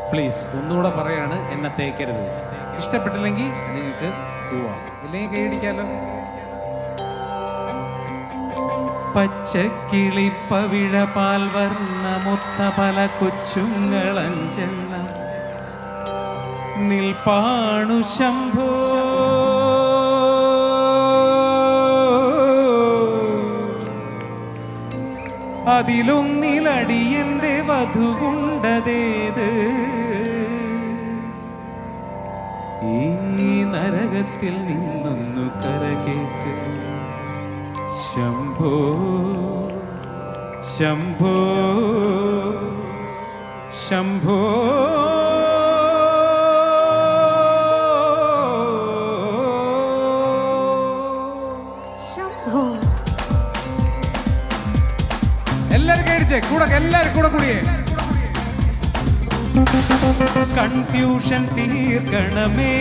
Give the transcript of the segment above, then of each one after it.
Please ഒന്നുകൂടെ പറയാണ്, എന്നെ തേക്കരുത്. ഇഷ്ടപ്പെട്ടില്ലെങ്കിൽ നിങ്ങൾക്ക് പോവാം, ഇല്ലെങ്കിൽ കൈയടിക്കാലോ. പച്ചക്കിളിപ്പവിഴ പാൽ വർണ്ണ മുത്ത പല കൊച്ചുങ്ങളഞ്ചെണ്ണം നിൽപ്പാണു ശംഭോ. അതിലൊന്നിലടിയന്റെ വധുവുണ്ടതേത് ഈ നരകത്തിൽ നിന്നൊന്നു കരകേറ്റ്. ശംഭോ ശംഭോ ശംഭോ എല്ലാരും കഴിച്ചേ കൂടെ, എല്ലാരും കൂടെ കൂടിയേ. കൺഫ്യൂഷൻ തീർക്കണമേ,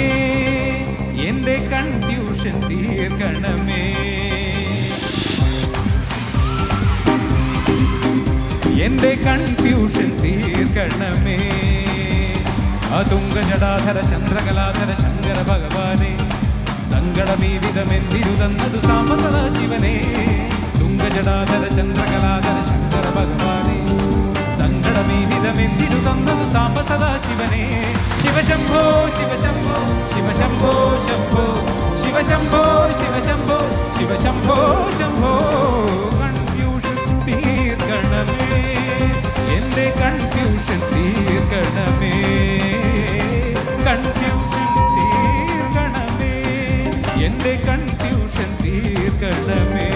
എന്റെ കൺഫ്യൂഷൻ തീർക്കണമേ, എന്റെ കൺഫ്യൂഷൻ തീർക്കണമേ. അതുങ്ക ജടാധര ചന്ദ്രകലാധര ശങ്കര ഭഗവാനെ, സങ്കടമീ വിധമെന്തിരുതന്നതു സാമ സദാശിവനെ. തുങ്കജടാധര ചന്ദ്രകലാധര ശങ്കര ഭഗവാനെ, സങ്കടമീ വിധമെന്തിരുതന്നതു സാമ സദാശിവനെ. ശിവശംഭോ ശിവശംഭോ ശിവശംഭോ ശംഭോ ശിവശംഭോ ശിവശംഭോ ശിവശംഭോ ശംഭോ. കൺഫ്യൂഷൻ തീർക്കണമേ, എന്റെ കൺഫ്യൂഷൻ തീർക്കണമേ, കൺഫ്യൂഷൻ തീർക്കണമേ, എന്റെ കൺഫ്യൂഷൻ തീർക്കണമേ.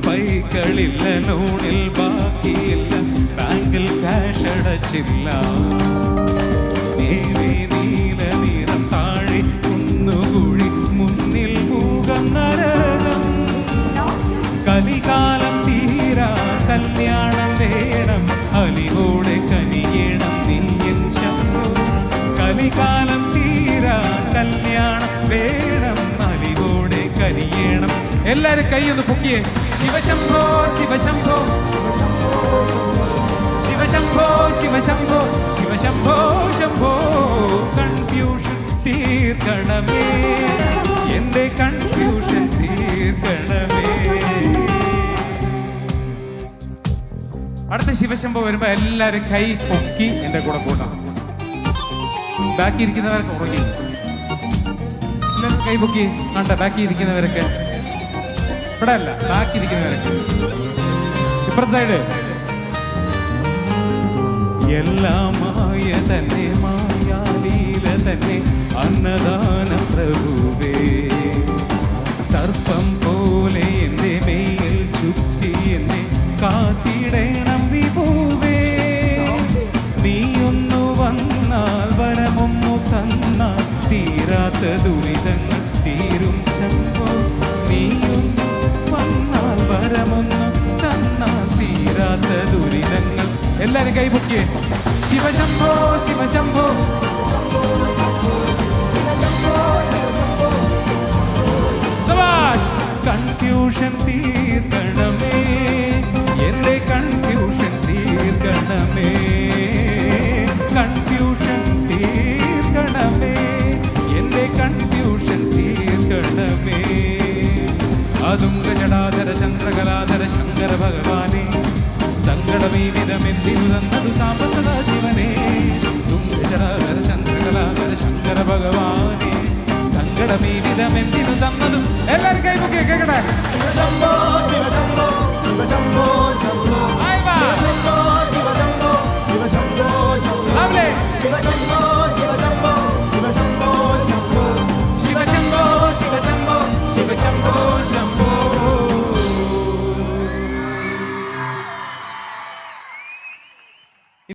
പൈകളില്ല, ലോണിൽ ബാക്കിയില്ല, ബാങ്കിൽ ക്യാഷ് അടച്ചില്ല. നേവി നീല നിറം താഴെ കുന്നുകുഴി, മുന്നിൽ മൂകം നരകം. കലികാലം തീരാ കല്യാണം വേണം, അലിവോടെ കനിയണം നീയൻ ശംഭോ. കലികാലം തീരാ കല്യാണം വേണം, അലിവോടെ കനിയണം. എല്ലാരും കൈയൊന്ന് പൊക്കിയേ. ശിവശംഭോ ശിവശംഭോ ശിവശംഭോ ശിവശംഭോ ശിവശംഭോ ശംഭോ. കൺഫ്യൂഷൻ തീർക്കണമേ, എന്റെ കൺഫ്യൂഷൻ തീർക്കണമേ. അടുത്ത ശിവശംഭോ വരുമ്പോ എല്ലാരും കൈ പൊക്കി എന്റെ കൂടെ കൂട്ടണം. ബാക്കി ഇരിക്കുന്നവരൊക്കെ ഉറങ്ങി, എല്ലാവരും കൈ പൊക്കി. കണ്ട ബാക്കി ഇരിക്കുന്നവരൊക്കെ ഇവിടെ അല്ല, ബാക്കി ഇരിക്കുന്നവരൊക്കെ ഇപ്പുറത്തെ സൈഡ്. എല്ലാമായ തന്നെ മായാലീല തന്നെ അന്നദാന പ്രഭുവേ. സർപ്പം പോലെ എന്റെ മേൽ ചുറ്റി എന്നെ കാത്തിടണം വിഭുവേ. നീയൊന്നു വന്നാൽ വരമൊന്നു തന്നാൽ തീരാത്ത ദുരിതങ്ങൾ തീരും ശംഭോ. നീയൊന്നു വന്നാൽ വരമൊന്നു തന്നാൽ തീരാത്ത ദുരിതങ്ങൾ. എല്ലാരും കൈപൊക്കിയേ. ശിവശംഭോ ശിവശംഭോ കൺഫ്യൂഷൻ തീർക്കണമേ, എന്റെ കൺഫ്യൂഷൻ തീർക്കണമേ, കൺഫ്യൂഷൻ തീർക്കണമേ, എന്റെ കൺഫ്യൂഷൻ തീർക്കണമേ. അതുങ്ക ജടാധര ചന്ദ്രകലാധര ശങ്കര ഭഗവാനെ, സങ്കടമീ വിധമെന്തിനു തന്നതു സാംബ സദാശിവനെ. തുങ്ക ജടാധര ചന്ദ്രകലാധര ശങ്കര ഭഗവാനെ, സങ്കടമീ വിധമെന്തിനു തന്നതും. എല്ലാവരും കൈമുക്കി കേൾക്കട്ടെ. ശിവശംഭോ ശിവശംഭോ ശിവശംഭോ ശംഭോ ശിവശംഭോ ശിവശംഭോ ശിവശംഭോ ശംഭോ ശിവശംഭോ